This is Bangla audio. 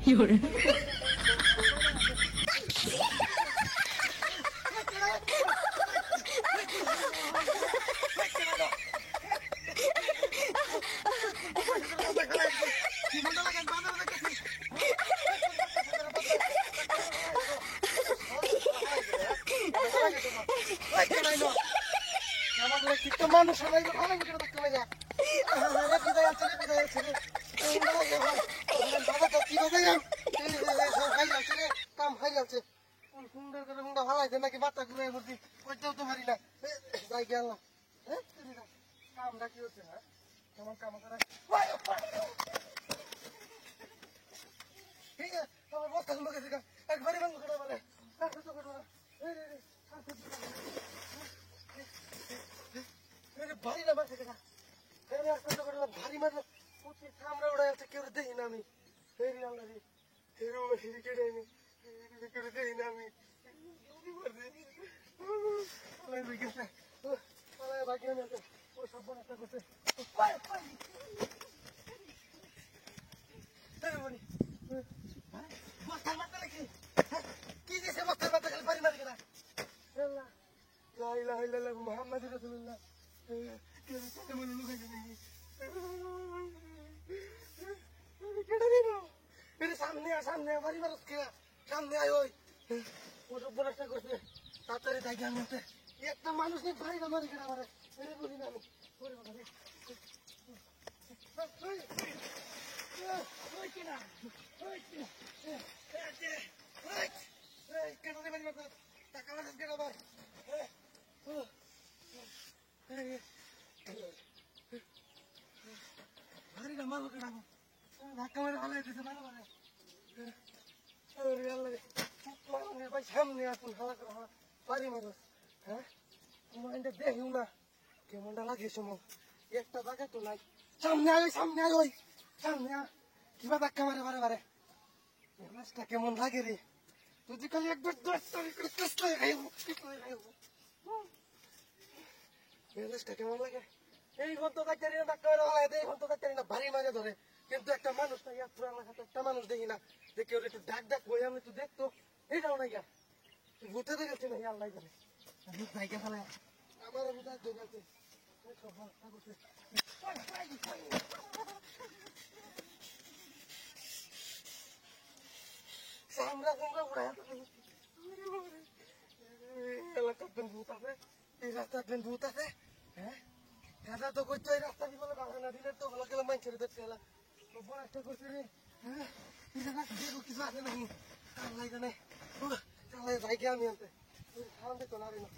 有人。মানুষ সবাই ভালো করে দেখতে লাগে বিদায় আছে বিদায় আছে কাম খাই যাচ্ছে সুন্দর করে মুন্ডা ভালাইছে নাকি বাচ্চা ঘুরে ভর্তি করতেও তো পারি না যাই গেল কামটা কি হচ্ছে না কেমন কাম করে ঠিক আছে তোমার বস্তা সুন্দর গেছে একবারই বন্ধ করে বলে ভারী না মারছে ভারী মারলে আমরা উড়াই আছে কেউ দেখি না আমি হেরি আল্লাহ হেরো হেরি কেটে কেউ দেখি না আমি বাকি ও সব একটা করছে বস্তার মাথা নাকি কি দিয়েছে বস্তার মাথা খালি বাড়ি মারি কেনা মোহাম্মদ রসুল্লাহ সামনে সামনে বাড়ি মানুষ সামনে আয় ওই বলাটা করছে তাড়াতাড়ি তাই আমি একটা মানুষ নেই ভাই মারি কেনা আমার বলি না আমি টাকা মানুষ কেনা আবার ভারী না মারো কেনাবো ধাক্কা মেরে ভালো হইতেছে ভালো ভাই সামনে আসুন হালা করে হালা বাড়ি মানুষ হ্যাঁ মাইন্ডে দেখিও না কেমনটা লাগে সময় একটা জায়গা তো নাই সামনে আয় সামনে আয় ওই সামনে আ কিবা ধাক্কা মারে বারে বারে মাছটা কেমন লাগে রে যদি খালি একবার 10 তারিখ করে কষ্ট খাইব মেজাজটা কেমন লাগে এই ঘন্টা ডাক্তারি না ডাক্তার এই ঘন্টা ডাক্তারি না ভারী মারে ধরে কিন্তু একটা মানুষ না ইয়াত্র এলাকাতে একটা মানুষ দেখি না যে কেউ একটু ডাক ডাক বই আমি তো দেখতো এইটাও নাই গা ভূতে দেখেছি না আল্লাহ জানে ভূত নাই কে ফেলে আমার ভূত আর দৌড়াচ্ছে সামরা সামরা উড়াই এলাকার ভূত আছে এই রাস্তার ভূত আছে হ্যাঁ দাদা তো করছো এই রাস্তা কি বলে বাধা না দিলে তো ভালো গেলে মাইন ছেড়ে দেখতে এলা বড় একটা করছে রে হ্যাঁ কিছু আছে নাকি আল্লাহ জানে চালাই যাই গে আমি আনতে সামনে তো না রে না